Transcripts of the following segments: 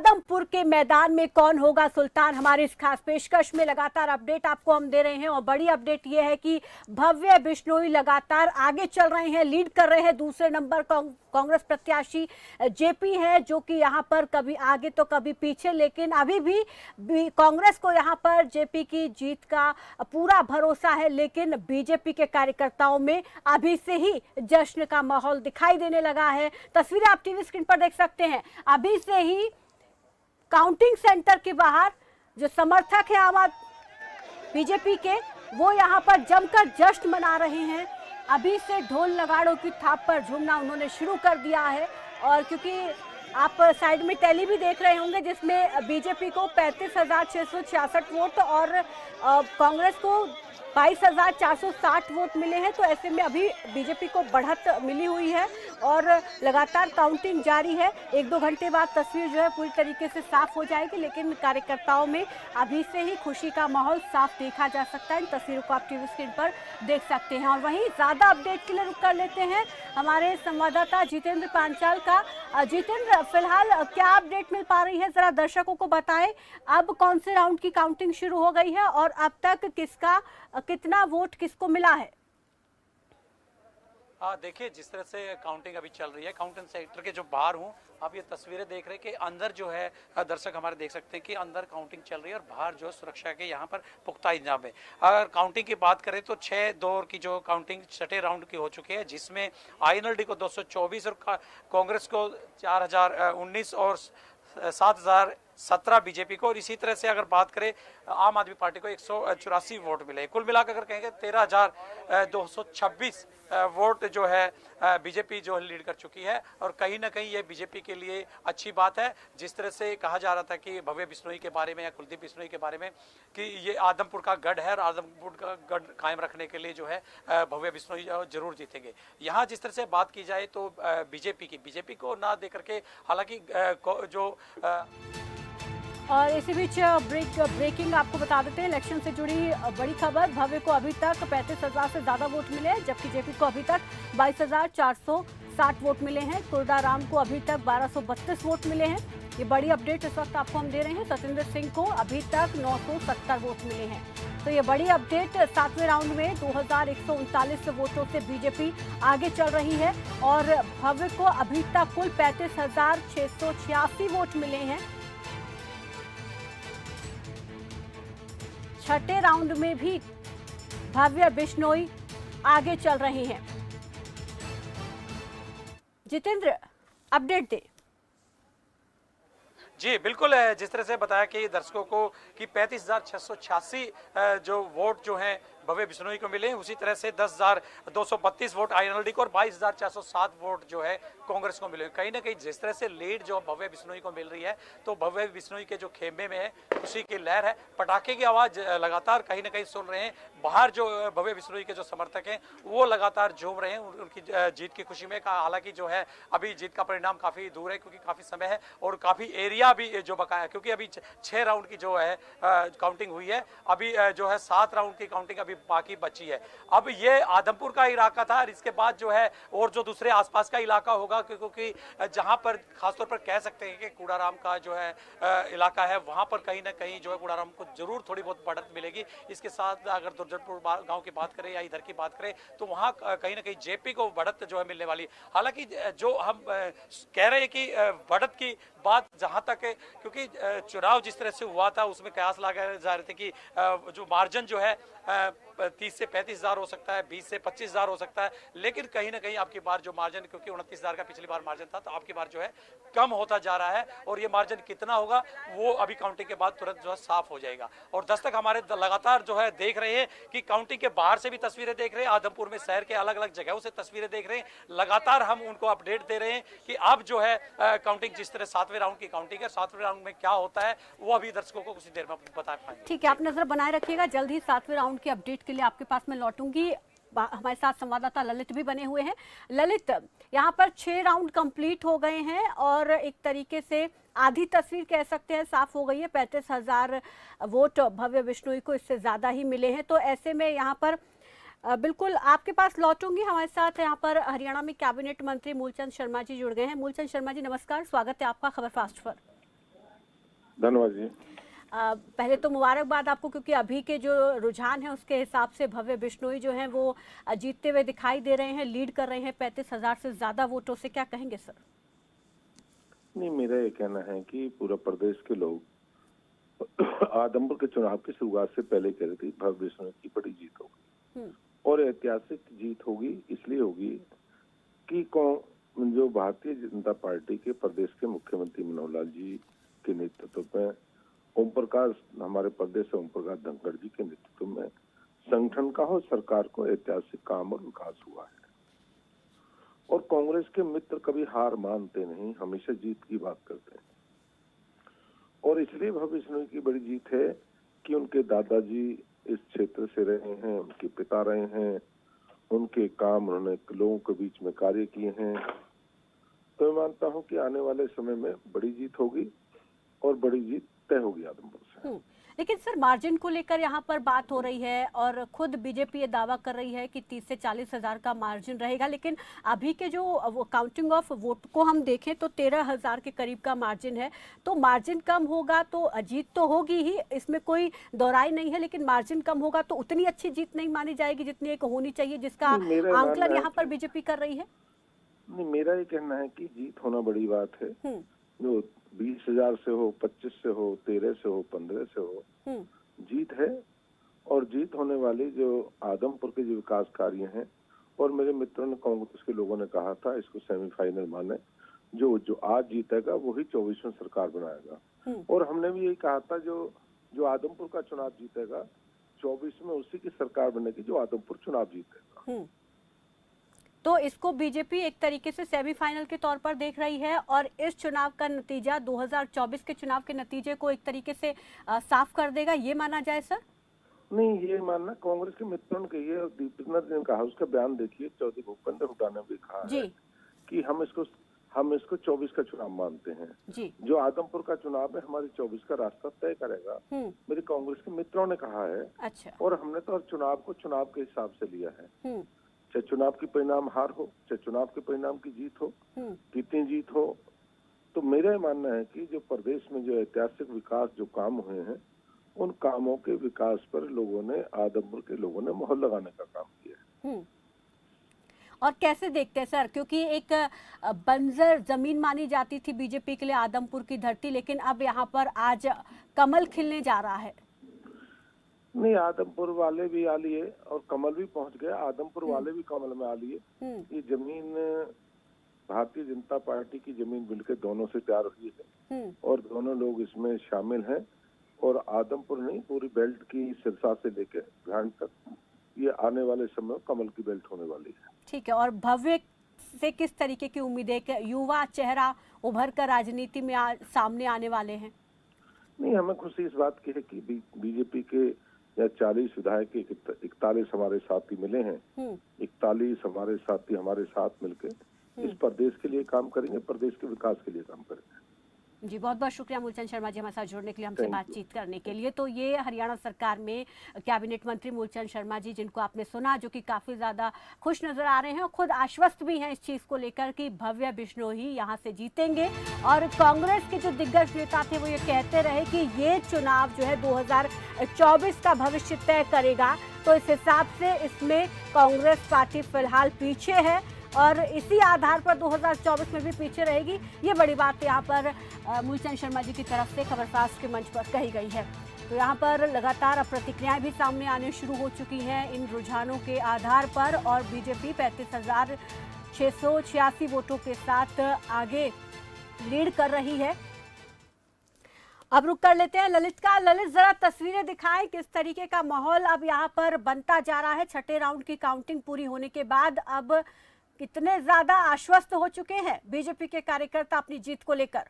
आदमपुर के मैदान में कौन होगा सुल्तान, हमारी इस खास पेशकश में लगातार अपडेट आपको हम दे रहे हैं। और बड़ी अपडेट यह है कि भव्य बिश्नोई लगातार आगे चल रहे हैं, लीड कर रहे हैं। दूसरे नंबर कांग्रेस प्रत्याशी जेपी है, जो कि यहां पर कभी आगे तो कभी पीछे, लेकिन अभी भी कांग्रेस को यहां पर जेपी की जीत का पूरा भरोसा है। लेकिन बीजेपी के कार्यकर्ताओं में अभी से ही जश्न का माहौल दिखाई देने लगा है। तस्वीरें आप टीवी स्क्रीन पर देख सकते हैं। अभी से ही काउंटिंग सेंटर के बाहर जो समर्थक है आम बीजेपी के, वो यहां पर जमकर जश्न मना रहे हैं। अभी से ढोल नगाड़ों की थाप पर झूमना उन्होंने शुरू कर दिया है। और क्योंकि आप साइड में टैली भी देख रहे होंगे, जिसमें बीजेपी को 35,666 वोट और कांग्रेस को 22,460 वोट मिले हैं। तो ऐसे में अभी बीजेपी को बढ़त मिली हुई है और लगातार काउंटिंग जारी है। 1-2 घंटे बाद तस्वीर जो है पूरी तरीके से साफ हो जाएगी, लेकिन कार्यकर्ताओं में अभी से ही खुशी का माहौल साफ देखा जा सकता है। इन तस्वीरों को आप टीवी स्क्रीन पर देख सकते हैं। और वहीं ज्यादा अपडेट के लिए रुक कर लेते हैं हमारे संवाददाता जितेंद्र पांचाल का। जितेंद्र, फिलहाल क्या अपडेट मिल पा रही है, जरा दर्शकों को बताएं। अब कौन से राउंड की काउंटिंग शुरू हो गई है और अब तक कितना वोट किसको मिला है? देखिए, जिस तरह से काउंटिंग अभी चल रही है, काउंटिंग सेंटर के जो बाहर हूँ, आप ये तस्वीरें देख रहे हैं कि अंदर जो है दर्शक हमारे देख सकते हैं कि अंदर काउंटिंग चल रही है और बाहर जो सुरक्षा के यहाँ पर पुख्ता इंतजाम है। अगर काउंटिंग की बात करें तो 6 दौर की जो काउंटिंग छठे राउंड की हो चुकी है, जिसमें आईएनएलडी को 224 और कांग्रेस को 4019 और 7,017 बीजेपी को। और इसी तरह से अगर बात करें आम आदमी पार्टी को 184 वोट मिले। कुल मिलाकर अगर कहेंगे 13,226 वोट जो है बीजेपी जो लीड कर चुकी है। और कहीं ना कहीं ये बीजेपी के लिए अच्छी बात है। जिस तरह से कहा जा रहा था कि भव्य बिश्नोई के बारे में या कुलदीप बिश्नोई के बारे में कि ये आदमपुर का गढ़ है और आदमपुर का गढ़ कायम रखने के लिए जो है भव्य बिश्नोई जरूर जीतेंगे। यहाँ जिस तरह से बात की जाए तो बीजेपी को ना दे करके, हालांकि जो और इसी बीच ब्रेकिंग आपको बता देते हैं, इलेक्शन से जुड़ी बड़ी खबर। भव्य को अभी तक 35,000 से ज्यादा वोट मिले, जबकि जेपी को अभी तक 22,460 वोट मिले हैं। कुर्दाराम को अभी तक 1,232 वोट मिले हैं। ये बड़ी अपडेट इस वक्त आपको हम दे रहे हैं। सतेंद्र सिंह को अभी तक 970 वोट मिले हैं। तो ये बड़ी अपडेट। 7वें राउंड में 2,139 वोटों से बीजेपी आगे चल रही है और भव्य को अभी तक कुल 35,686 वोट मिले हैं। छठे राउंड में भी भव्य बिश्नोई आगे चल रहे हैं। जितेंद्र, अपडेट दे। जी बिल्कुल, जिस तरह से बताया कि दर्शकों को कि 35,686 जो वोट जो हैं भव्य बिश्नोई को मिले, उसी तरह से 10,232 वोट आईएनएलडी को और 22,407 वोट जो है कांग्रेस को मिले। कहीं ना कहीं जिस तरह से लीड जो भव्य बिश्नोई को मिल रही है, तो भव्य बिश्नोई के जो खेमे में है उसी की लहर है। पटाखे की आवाज लगातार कहीं ना कहीं सुन रहे हैं। बाहर जो भव्य बिश्नोई के जो समर्थक हैं वो लगातार झूम रहे हैं उनकी जीत की खुशी में। हालांकि जो है अभी जीत का परिणाम काफी दूर है, क्योंकि काफी समय है और काफी एरिया भी जो बकाया, क्योंकि अभी 6 राउंड की जो है काउंटिंग हुई है। अभी जो है 7 राउंड की काउंटिंग अभी बाकी बची है। अब ये आदमपुर का इलाका था और इसके बाद जो है और जो दूसरे आसपास का इलाका होगा, क्योंकि जहां पर खासतौर पर कह सकते हैं कि कुड़ाराम का जो है इलाका है, वहां पर कहीं ना कहीं जो है कुड़ाराम को जरूर थोड़ी बहुत बढ़त मिलेगी। इसके साथ अगर दुर्जनपुर गांव की बात करें या इधर की बात करें तो वहां कहीं ना कहीं जेपी को बढ़त जो है मिलने वाली। हालांकि जो हम कह रहे हैं कि बढ़त की बात जहां तक है, क्योंकि चुनाव जिस तरह से हुआ था उसमें कयास लगाए जा रहे थे कि जो मार्जिन जो है 30 से 35,000 हो सकता है, 20 से 25,000 हो सकता है। लेकिन कहीं ना कहीं आपकी बार जो मार्जिन, क्योंकि 29,000 का पिछली बार मार्जिन था, तो आपकी बार जो है कम होता जा रहा है। और ये मार्जिन कितना होगा वो अभी काउंटिंग के बाद तुरंत जो है साफ हो जाएगा। और दस्तक हमारे लगातार जो है देख रहे हैं कि काउंटिंग के बाहर से भी तस्वीरें देख रहे हैं, आदमपुर में शहर के अलग अलग जगहों से तस्वीरें देख रहे हैं। लगातार हम उनको अपडेट दे रहे हैं कि अब जो है काउंटिंग जिस तरह 7वें राउंड की काउंटिंग है, 7वें राउंड में क्या होता है वो अभी दर्शकों को कुछ देर में बता पाएंगे। ठीक है, आप नजर बनाए रखिएगा। जल्द ही 7वें राउंड की अपडेट के लिए आपके पास मैं लौटूंगी। हमारे साथ संवाददाता ललित भी बने हुए हैं। ललित, यहाँ पर 6 राउंड कंप्लीट हो गए हैं और एक तरीके से आधी तस्वीर कह सकते हैं साफ हो गई है। 35,000 वोट भव्य बिश्नोई को इससे ज्यादा ही मिले हैं। तो ऐसे में यहाँ पर बिल्कुल आपके पास लौटूंगी। हमारे साथ यहाँ पर हरियाणा में कैबिनेट मंत्री मूलचंद शर्मा जी जुड़ गए हैं। मूलचंद शर्मा जी नमस्कार, स्वागत है आपका खबर फास्ट पर। धन्यवाद जी। पहले तो मुबारकबाद आपको, क्योंकि अभी के जो रुझान है उसके हिसाब से भव्य बिश्नोई जो हैं वो जीतते हुए दिखाई दे रहे हैं, लीड कर रहे हैं 35,000 से ज्यादा वोटों से। क्या कहेंगे सर? नहीं, मेरा ये कहना है कि पूरा प्रदेश के लोग आदमपुर के चुनाव की शुरुआत से पहले कह रहे थे भव्य बिश्नोई की बड़ी जीत होगी और ऐतिहासिक जीत होगी। इसलिए होगी कि जो भारतीय जनता पार्टी के प्रदेश के मुख्यमंत्री मनोहर लाल जी के नेतृत्व में ओम प्रकाश, हमारे प्रदेश से ओम प्रकाश धनखड़ जी के नेतृत्व में संगठन का और सरकार को ऐतिहासिक काम और विकास हुआ है। और कांग्रेस के मित्र कभी हार मानते नहीं, हमेशा जीत की बात करते हैं। और इसलिए भव्य बिश्नोई की बड़ी जीत है कि उनके दादाजी इस क्षेत्र से रहे हैं, उनके पिता रहे हैं, उनके काम उन्होंने लोगों के बीच में कार्य किए हैं। तो मैं मानता हूं कि आने वाले समय में बड़ी जीत होगी और बड़ी जीत तय होगी आदमपुर से। लेकिन सर, मार्जिन को लेकर यहाँ पर बात हो रही है और खुद बीजेपी ये दावा कर रही है कि 30 से 40 हजार का मार्जिन रहेगा, लेकिन अभी के जो काउंटिंग ऑफ वोट को हम देखें तो 13,000 के करीब का मार्जिन है। तो मार्जिन कम होगा तो जीत तो होगी ही, इसमें कोई दोहराई नहीं है, लेकिन मार्जिन कम होगा तो उतनी अच्छी जीत नहीं मानी जाएगी जितनी एक होनी चाहिए, जिसका आंकलन यहाँ पर बीजेपी कर रही है। नहीं, मेरा ये कहना है कि जीत होना बड़ी बात है। जो 20,000 से हो, 25 से हो, 13 से हो, 15 से हो, जीत है। और जीत होने वाली जो आदमपुर के जो विकास कार्य हैं, और मेरे मित्रों ने, कांग्रेस के लोगों ने कहा था इसको सेमीफाइनल माने, जो आज जीतेगा वही 24 में सरकार बनाएगा। और हमने भी यही कहा था जो आदमपुर का चुनाव जीतेगा 24 में उसी की सरकार बनेगी जो आदमपुर चुनाव जीतेगा। तो इसको बीजेपी एक तरीके से सेमीफाइनल के तौर पर देख रही है और इस चुनाव का नतीजा 2024 के चुनाव के नतीजे को एक तरीके से साफ कर देगा, ये माना जाए सर? नहीं, ये मानना कांग्रेस के मित्रों ने कही है और दीपेंद्र ने कहा, उसका बयान देखिए। चौधरी भूपेंद्र हुड्डा ने भी कहा है कि हम इसको 24 का चुनाव मानते हैं जी। जो आदमपुर का चुनाव है हमारी 24 का रास्ता तय करेगा, मेरे कांग्रेस के मित्रों ने कहा है। अच्छा। और हमने तो चुनाव को चुनाव के हिसाब से लिया है, चाहे चुनाव की परिणाम हार हो, चाहे चुनाव के परिणाम की जीत हो, कितनी जीत हो। तो मेरा मानना है कि जो प्रदेश में जो ऐतिहासिक विकास जो काम हुए हैं, उन कामों के विकास पर आदमपुर के लोगों ने मोहर लगाने का काम किया है। और कैसे देखते हैं सर, क्योंकि एक बंजर जमीन मानी जाती थी बीजेपी के लिए आदमपुर की धरती, लेकिन अब यहाँ पर आज कमल खिलने जा रहा है। नहीं, आदमपुर वाले भी आ लिए और कमल भी पहुंच गए, आदमपुर वाले भी कमल में आ लिए। ये जमीन भारतीय जनता पार्टी की जमीन मिलकर दोनों से तैयार हुई है और दोनों लोग इसमें शामिल हैं। और आदमपुर नहीं, पूरी बेल्ट की सिरसा से लेकर घाट तक ये आने वाले समय कमल की बेल्ट होने वाली है। ठीक है। और भव्य से किस तरीके की उम्मीद है कि युवा चेहरा उभर कर राजनीति में सामने आने वाले हैं? नहीं, हमें खुशी इस बात की है कि बीजेपी के 40 विधायक 41 हमारे साथी मिले हैं। 41 हमारे साथी हमारे साथ मिलकर इस प्रदेश के लिए काम करेंगे, प्रदेश के विकास के लिए काम करेंगे। जी, बहुत बहुत शुक्रिया मूलचंद शर्मा जी हमारे साथ जुड़ने के लिए, हमसे बातचीत करने के लिए। तो ये हरियाणा सरकार में कैबिनेट मंत्री मूलचंद शर्मा जी, जिनको आपने सुना, जो कि काफ़ी ज़्यादा खुश नज़र आ रहे हैं और खुद आश्वस्त भी हैं इस चीज़ को लेकर कि भव्य बिश्नोई यहाँ से जीतेंगे। और कांग्रेस के जो दिग्गज नेता थे वो ये कहते रहे कि ये चुनाव जो है 2024 का भविष्य तय करेगा। तो इस हिसाब से इसमें कांग्रेस पार्टी फिलहाल पीछे है और इसी आधार पर 2024 में भी पीछे रहेगी। ये बड़ी बात यहाँ पर मूलचंद शर्मा जी की तरफ से खबरसाज के मंच पर कही गई है। तो यहाँ पर लगातार अब प्रतिक्रियाएं भी सामने आने शुरू हो चुकी हैं इन रुझानों के आधार पर और बीजेपी 35,686 वोटों के साथ आगे लीड कर रही है। अब रुक कर लेते हैं ललित का। ललित, जरा तस्वीरें दिखाएं, किस तरीके का माहौल अब यहाँ पर बनता जा रहा है। छठे राउंड की काउंटिंग पूरी होने के बाद अब कितने ज्यादा आश्वस्त हो चुके हैं बीजेपी के कार्यकर्ता अपनी जीत को लेकर?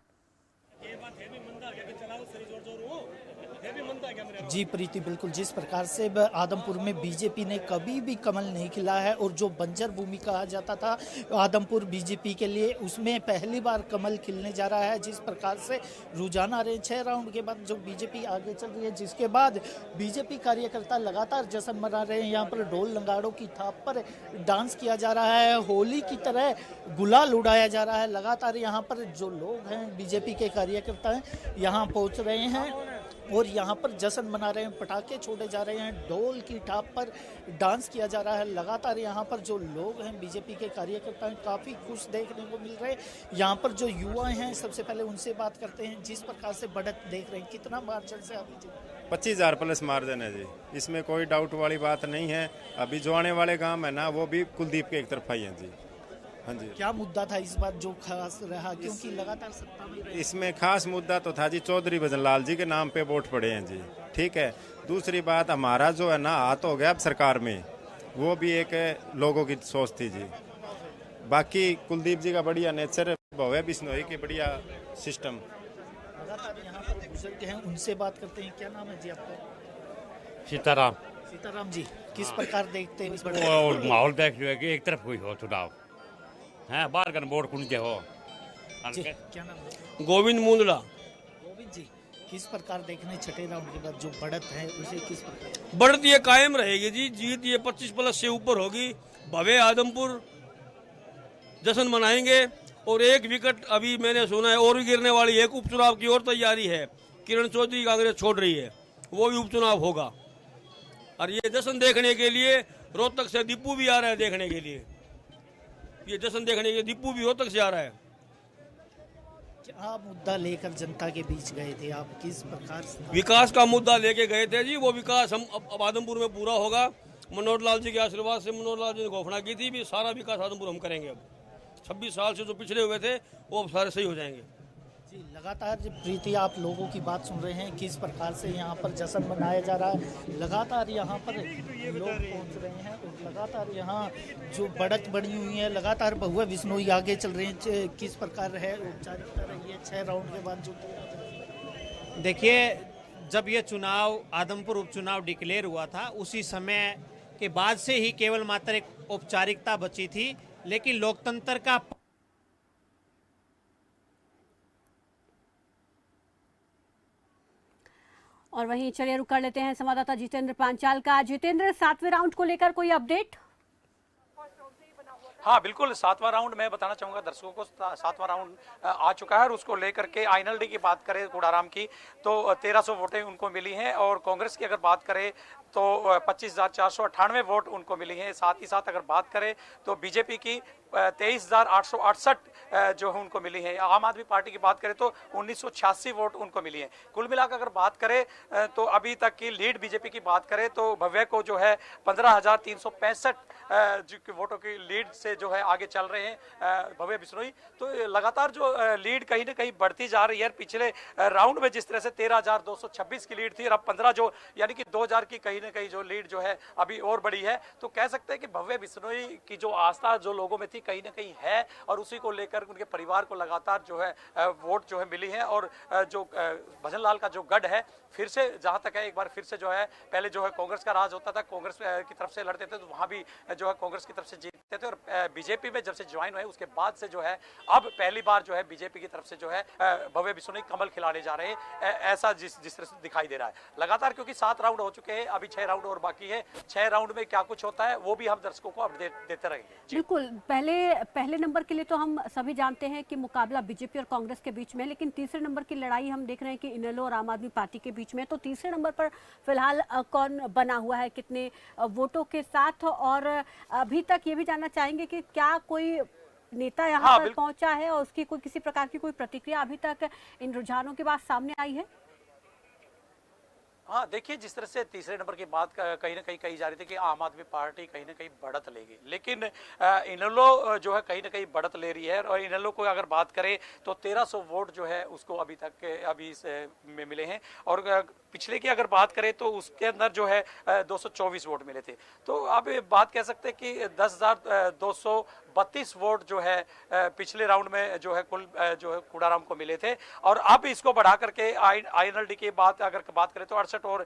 जी प्रीति, बिल्कुल जिस प्रकार से आदमपुर में बीजेपी ने कभी भी कमल नहीं खिला है और जो बंजर भूमि कहा जाता था आदमपुर बीजेपी के लिए, उसमें पहली बार कमल खिलने जा रहा है। जिस प्रकार से रुझान आ रहे हैं 6 राउंड के बाद जो बीजेपी आगे चल रही है, जिसके बाद बीजेपी कार्यकर्ता लगातार जश्न मना रहे हैं। यहाँ पर ढोल नगाड़ों की थाप पर डांस किया जा रहा है, होली की तरह गुलाल उड़ाया जा रहा है। लगातार यहाँ पर जो लोग हैं बीजेपी के कार्यकर्ता हैं यहाँ पहुँच रहे हैं और यहाँ पर जश्न मना रहे हैं, पटाखे छोड़े जा रहे हैं, ढोल की थाप पर डांस किया जा रहा है। लगातार यहाँ पर जो लोग हैं बीजेपी के कार्यकर्ता हैं काफ़ी खुश देखने को मिल रहे हैं। यहाँ पर जो युवा हैं सबसे पहले उनसे बात करते हैं। जिस प्रकार से बढ़त देख रहे हैं, कितना मार्जिन से अभी 25,000 प्लस मार्जिन है जी, इसमें कोई डाउट वाली बात नहीं है। अभी जो आने वाले काम है ना वो भी कुलदीप के एक तरफ ही हैं जी। हाँ जी, क्या मुद्दा था इस बार जो खास रहा, क्योंकि लगातार सत्ता में रहे? इसमें खास मुद्दा तो था जी, चौधरी भजनलाल जी के नाम पे वोट पड़े हैं जी, ठीक है। दूसरी बात, हमारा जो है ना हाथ हो गया अब सरकार में, वो भी एक लोगों की सोच थी जी। बाकी कुलदीप जी का बढ़िया नेचर, भव्य बिश्नोई की बढ़िया सिस्टम। लगातार यहाँ पर बुजुर्ग हैं, उनसे बात करते हैं। क्या नाम है जी आपका? सीताराम। सीताराम जी, किस प्रकार देखते हैं इस बार? और माहौल देख रहे हो कि एक तरफ हुई हो चुनाव है, बाहर का वोट कुंजे हो। जी, क्या नाम है? गोविंद मुंदड़ा। गोविंद जी, किस प्रकार देखने छठे राउंड के बाद जो बढ़त है उसे किस प्रकार? बढ़त ये कायम रहेगी जी, जीत ये 25 प्लस से ऊपर होगी। भव्य आदमपुर जश्न मनाएंगे। और एक विकेट अभी मैंने सुना है और भी गिरने वाली, एक उपचुनाव की और तैयारी है। किरण चौधरी कांग्रेस छोड़ रही है, वो भी उपचुनाव होगा। और ये जश्न देखने के लिए रोहतक से दीपू भी आ रहा है देखने के लिए। ये जश्न देखने के लिए दीपू भी रोहतक से आ रहा है। क्या मुद्दा लेकर जनता के बीच गए थे आप, किस प्रकार से? विकास का मुद्दा लेके गए थे जी। वो विकास हम अब आदमपुर में पूरा होगा। मनोहर लाल जी के आशीर्वाद से, मनोहर लाल जी ने घोषणा की थी भी सारा विकास आदमपुर हम करेंगे। अब 26 साल से जो पिछड़े हुए थे वो अब सारे सही हो जाएंगे जी। लगातार प्रीति, आप लोगों की बात सुन रहे हैं, किस प्रकार से यहाँ पर जश्न मनाया जा रहा है। लगातार यहाँ पर लोग पहुँच रहे हैं और लगातार यहाँ जो बढ़त बढ़ी हुई है, लगातार भव्य बिश्नोई आगे चल रहे हैं। किस प्रकार है औपचारिकता रही है 6 राउंड के बाद जो? देखिए, जब ये चुनाव आदमपुर उपचुनाव डिक्लेयर हुआ था उसी समय के बाद से ही केवल मात्र एक औपचारिकता बची थी, लेकिन लोकतंत्र का और वहीं चलिए रुक कर लेते हैं संवाददाता जितेंद्र पांचाल का। जितेंद्र, 7वें राउंड को लेकर कोई अपडेट? हाँ बिल्कुल, 7वां राउंड मैं बताना चाहूंगा दर्शकों को, 7वां राउंड आ चुका है। और उसको लेकर के आईएनएलडी की बात करें गुड़ाराम की तो 1300 वोटें उनको मिली हैं। और कांग्रेस की अगर बात करें तो 25,498 वोट उनको मिली हैं। साथ ही साथ अगर बात करें तो बीजेपी की 23,868 जो है उनको मिली है। आम आदमी पार्टी की बात करें तो 1986 वोट उनको मिली है। कुल मिलाकर अगर बात करें तो अभी तक की लीड बीजेपी की बात करें तो भव्य को जो है 15,365 वोटों की लीड से जो है आगे चल रहे हैं भव्य बिश्नोई। तो लगातार जो लीड कहीं ना कहीं बढ़ती जा रही है। पिछले राउंड में जिस तरह से 13,226 की लीड थी और अब 15 जो यानी कि 2,000 की कहीं ना कहीं जो लीड जो है अभी और बड़ी है। तो कह सकते हैं कि भव्य बिश्नोई की जो आस्था जो लोगों में थी कहीं ना कहीं है और उसी को लेकर उनके परिवार को लगातार जो है वोट जो है मिली है। और जो भजनलाल का जो गढ़ है फिर से जहां तक है, एक बार फिर से जो है, पहले जो है कांग्रेस का राज होता था, कांग्रेस की तरफ से लड़ते थे तो वहां भी जो है कांग्रेस की तरफ से जीतते थे। और बीजेपी में जब से ज्वाइन हुए उसके बाद से जो है अब पहली बार जो है बीजेपी की तरफ से जो है भव्य बिश्नोई कमल खिलाने जा रहे हैं, ऐसा जिस तरह से दिखाई दे रहा है लगातार। क्योंकि 7 राउंड हो चुके हैं, अभी 6 राउंड और बाकी है। 6 राउंड में क्या कुछ होता है वो भी हम दर्शकों को अपडेट देते रहेंगे। बिल्कुल, पहले नंबर के लिए तो हम सभी जानते हैं कि मुकाबला बीजेपी और कांग्रेस के बीच में, लेकिन तीसरे नंबर की लड़ाई हम देख रहे हैं कि इनेलो और आम आदमी पार्टी के बीच में। तो तीसरे नंबर पर फिलहाल कौन बना हुआ है, कितने वोटों के साथ? और अभी तक ये भी जानना चाहेंगे कि क्या कोई नेता यहाँ पर पहुंचा है और उसकी कोई किसी प्रकार की कोई प्रतिक्रिया अभी तक इन रुझानों के बाद सामने आई है? हाँ देखिए, जिस तरह से तीसरे नंबर की बात कहीं ना कहीं कही जा रही थी कि आम आदमी पार्टी कहीं ना कहीं बढ़त लेगी, लेकिन इनेलो जो है कहीं ना कहीं बढ़त ले रही है। और इनेलो को अगर बात करें तो 1300 वोट जो है उसको अभी तक में मिले हैं। और पिछले की अगर बात करें तो उसके अंदर जो है 224 वोट मिले थे। तो अब बात कह सकते हैं कि 10,200 32 वोट जो है पिछले राउंड में जो है कुल जो है कूड़ाराम को मिले थे, और अब इसको बढ़ा करके INLD की बात अगर बात करें तो 68 और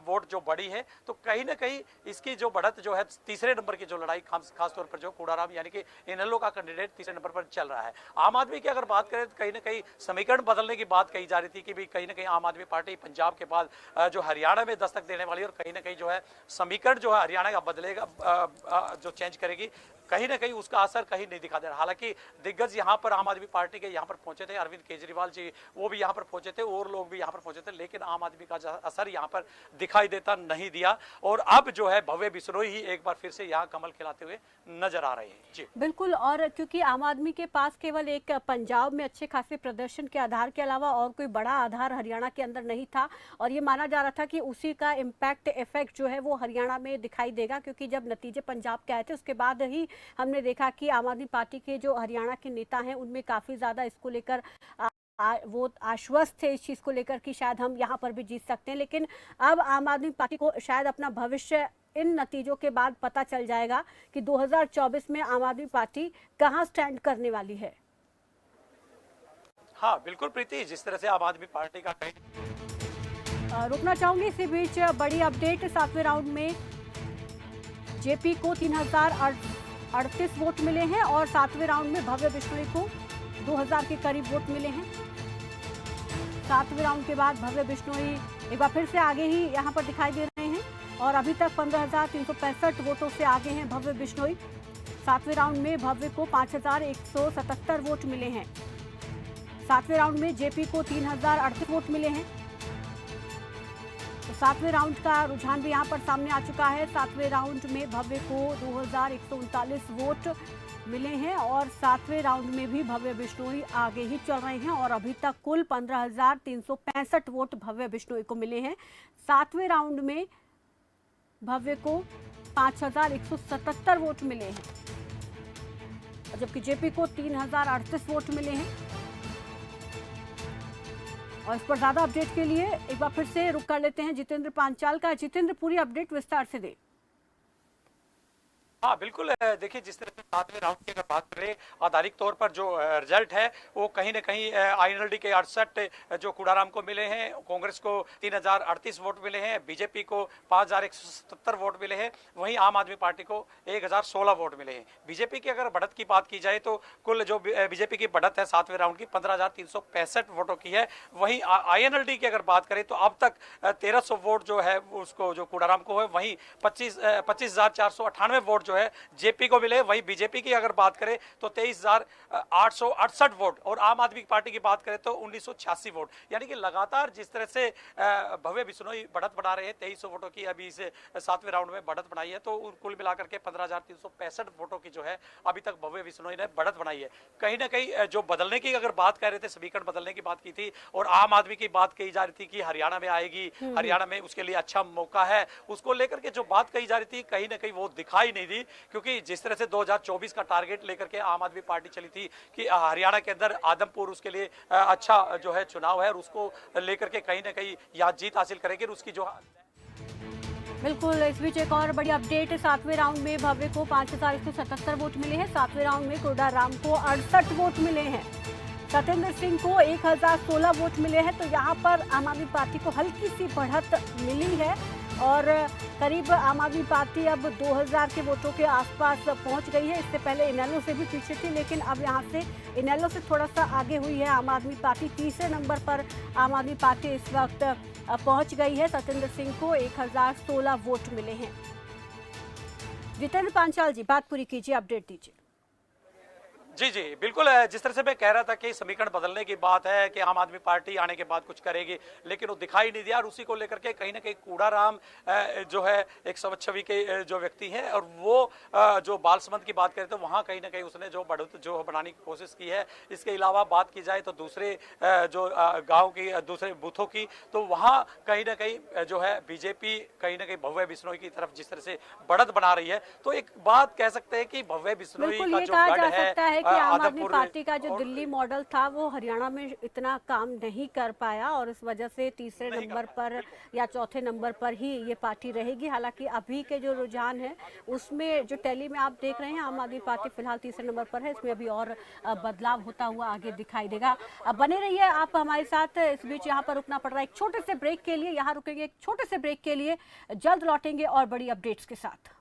वोट जो बढ़ी है, तो कहीं ना कहीं इसकी जो बढ़त जो है तीसरे नंबर की जो लड़ाई खासतौर पर जो कूड़ाराम यानी कि इनेलो का कैंडिडेट तीसरे नंबर पर चल रहा है। आम आदमी की अगर बात करें तो कहीं ना कहीं समीकरण बदलने की बात कही जा रही थी कि भी कहीं ना कहीं आम आदमी पार्टी पंजाब के बाद जो हरियाणा में दस्तक देने वाली, और कहीं ना कहीं जो है समीकरण जो है हरियाणा का बदलेगा, जो चेंज करेगी, कहीं ना कहीं उसका असर कहीं नहीं दिखा दे रहा। हालांकि दिग्गज यहाँ पर आम आदमी पार्टी के यहाँ पर पहुंचे थे, अरविंद केजरीवाल जी वो भी यहाँ पर पहुंचे थे और लोग भी यहाँ पर पहुंचे थे, लेकिन आम आदमी का असर यहाँ पर दिखाई देता नहीं दिया, और अब जो है भव्य बिश्नोई ही एक बार फिर से यहाँ कमल खिलाते हुए नजर आ रहे हैं। जी बिल्कुल, और क्योंकि आम आदमी के पास केवल एक पंजाब में अच्छे खासे प्रदर्शन के आधार के अलावा और कोई बड़ा आधार हरियाणा के अंदर नहीं था, और ये माना जा रहा था कि उसी का इम्पैक्ट इफेक्ट जो है वो हरियाणा में दिखाई देगा, क्योंकि जब नतीजे पंजाब के आए थे उसके बाद ही हमने देखा कि आम आदमी पार्टी के जो हरियाणा के नेता हैं उनमें काफ़ी ज़्यादा इसको लेकर वो आश्वस्त थे इस चीज़ को लेकर कि शायद हम यहाँ पर भी जीत सकते हैं। लेकिन अब आम आदमी पार्टी को शायद अपना भविष्य इन नतीजों के बाद पता चल जाएगा कि 2024 में आम आदमी पार्टी कहाँ स्टैंड करने वाली है। हाँ बिल्कुल प्रीति, जिस तरह से आम आदमी पार्टी का कहीं रुकना चाहूंगी इसी बीच बड़ी अपडेट, 7वें राउंड में जेपी को 3038 वोट मिले हैं और 7वें राउंड में भव्य बिश्नोई को 2000 के करीब वोट मिले हैं। 7वें राउंड के बाद भव्य बिश्नोई एक बार फिर से आगे ही यहां पर दिखाई दे रहे हैं और अभी तक 15,365 वोटों से आगे हैं भव्य बिश्नोई। 7वें राउंड में भव्य को 5,177 वोट मिले हैं। 7वें राउंड में जेपी को 3,038 वोट मिले हैं। तो 7वें राउंड का रुझान भी यहां पर सामने आ चुका है। 7वें राउंड में भव्य को 2,139 वोट मिले हैं और 7वें राउंड में भी भव्य बिश्नोई आगे ही चल रहे हैं और अभी तक कुल 15,365 वोट भव्य बिश्नोई को मिले हैं। 7वें राउंड में भव्य को 5,177 वोट मिले हैं, जबकि जेपी को 3,038 वोट मिले हैं। और इस पर ज्यादा अपडेट के लिए एक बार फिर से रुक कर लेते हैं जितेंद्र पांचाल का। जितेंद्र, पूरी अपडेट विस्तार से दे। हाँ बिल्कुल, देखिए जिस तरह से 7वें राउंड की अगर बात करें, आधारिक तौर पर जो रिजल्ट है वो कहीं ना कहीं INLD के 68 जो कूड़ाराम को मिले हैं, कांग्रेस को 3,038 वोट मिले हैं, बीजेपी को 5,177 वोट मिले हैं, वहीं आम आदमी पार्टी को 1,016 वोट मिले हैं। बीजेपी की अगर बढ़त की बात की जाए तो कुल जो बीजेपी की बढ़त है 7वें राउंड की 15,365 वोटों की है। वहीं INLD की अगर बात करें तो अब तक 1,300 वोट जो है उसको जो कूड़ाराम को है, वहीं 25,498 वोट जो है जेपी को मिले। वहीं बीजेपी की अगर बात करें तो 23,868 वोट और आम आदमी पार्टी की बात करें तो 1,986 वोट। यानी कि लगातार जिस तरह से भव्य बिश्नोई बढ़त बढ़ा रहे हैं, 2300 वोटों की अभी इस 7वें राउंड में बढ़त बनाई है, तो कुल मिलाकर के 15,365 वोटों की जो है अभी तक भव्य बिश्नोई ने बढ़त बनाई है। कहीं ना कहीं जो बदलने की अगर बात कर रहे थे, समीकरण बदलने की बात की थी और आम आदमी की बात कही जा रही थी कि हरियाणा में आएगी, हरियाणा में उसके लिए अच्छा मौका है, उसको लेकर के जो बात कही जा रही थी कहीं ना कहीं वो दिखाई नहीं दी। क्योंकि जिस तरह से 2024 का टारगेट लेकर के आम आदमी पार्टी चली थी कि हरियाणा के अंदर आदमपुर उसके लिए अच्छा जो है चुनाव है और उसको लेकर के कहीं ना कहीं या जीत हासिल करेगी। उसकी जो बिल्कुल, इस बीच एक और बड़ी अपडेट, 7वें राउंड में भव्य को 5,177 वोट मिले हैं। 7वें राउंड में कूड़ाराम को 68 वोट मिले हैं। सत्येंद्र सिंह को 1,016 वोट मिले हैं। तो यहाँ पर आम आदमी पार्टी को हल्की सी बढ़त मिली है और करीब आम आदमी पार्टी अब 2,000 के वोटों के आसपास पहुंच गई है। इससे पहले इनेलो से भी पीछे थी, लेकिन अब यहाँ से इनेलो से थोड़ा सा आगे हुई है आम आदमी पार्टी। तीसरे नंबर पर आम आदमी पार्टी इस वक्त पहुंच गई है। सत्येंद्र सिंह को 1,016 वोट मिले हैं। जितेंद्र पांचाल जी, बात पूरी कीजिए, अपडेट दीजिए। जी जी बिल्कुल, जिस तरह से मैं कह रहा था कि समीकरण बदलने की बात है कि आम आदमी पार्टी आने के बाद कुछ करेगी, लेकिन वो दिखाई नहीं दिया और उसी को लेकर के कहीं ना कहीं कूड़ाराम जो है एक सवच्छ छवि के जो व्यक्ति हैं और वो जो बाल समंद की बात करें तो वहाँ कहीं ना कहीं उसने जो बढ़त जो बनाने की कोशिश की है। इसके अलावा बात की जाए तो दूसरे जो गाँव की दूसरे बूथों की, तो वहाँ कहीं ना कहीं जो है बीजेपी कहीं ना कहीं भव्य बिश्नोई की तरफ जिस तरह से बढ़त बना रही है, तो एक बात कह सकते हैं कि भव्य बिश्नोई का जो गढ़ है देखिए आम आदमी आदमपुर पार्टी का जो और- दिल्ली मॉडल था वो हरियाणा में इतना काम नहीं कर पाया और इस वजह से तीसरे नंबर पर या चौथे नंबर पर ही ये पार्टी रहेगी। हालांकि अभी के जो रुझान है उसमें जो टैली में आप देख रहे हैं आम आदमी पार्टी फिलहाल तीसरे नंबर पर है। इसमें अभी और बदलाव होता हुआ आगे दिखाई देगा। बने रहिए आप हमारे साथ। इस बीच यहाँ पर रुकना पड़ रहा है एक छोटे से ब्रेक के लिए। यहाँ रुकेंगे एक छोटे से ब्रेक के लिए, जल्द लौटेंगे और बड़ी अपडेट्स के साथ।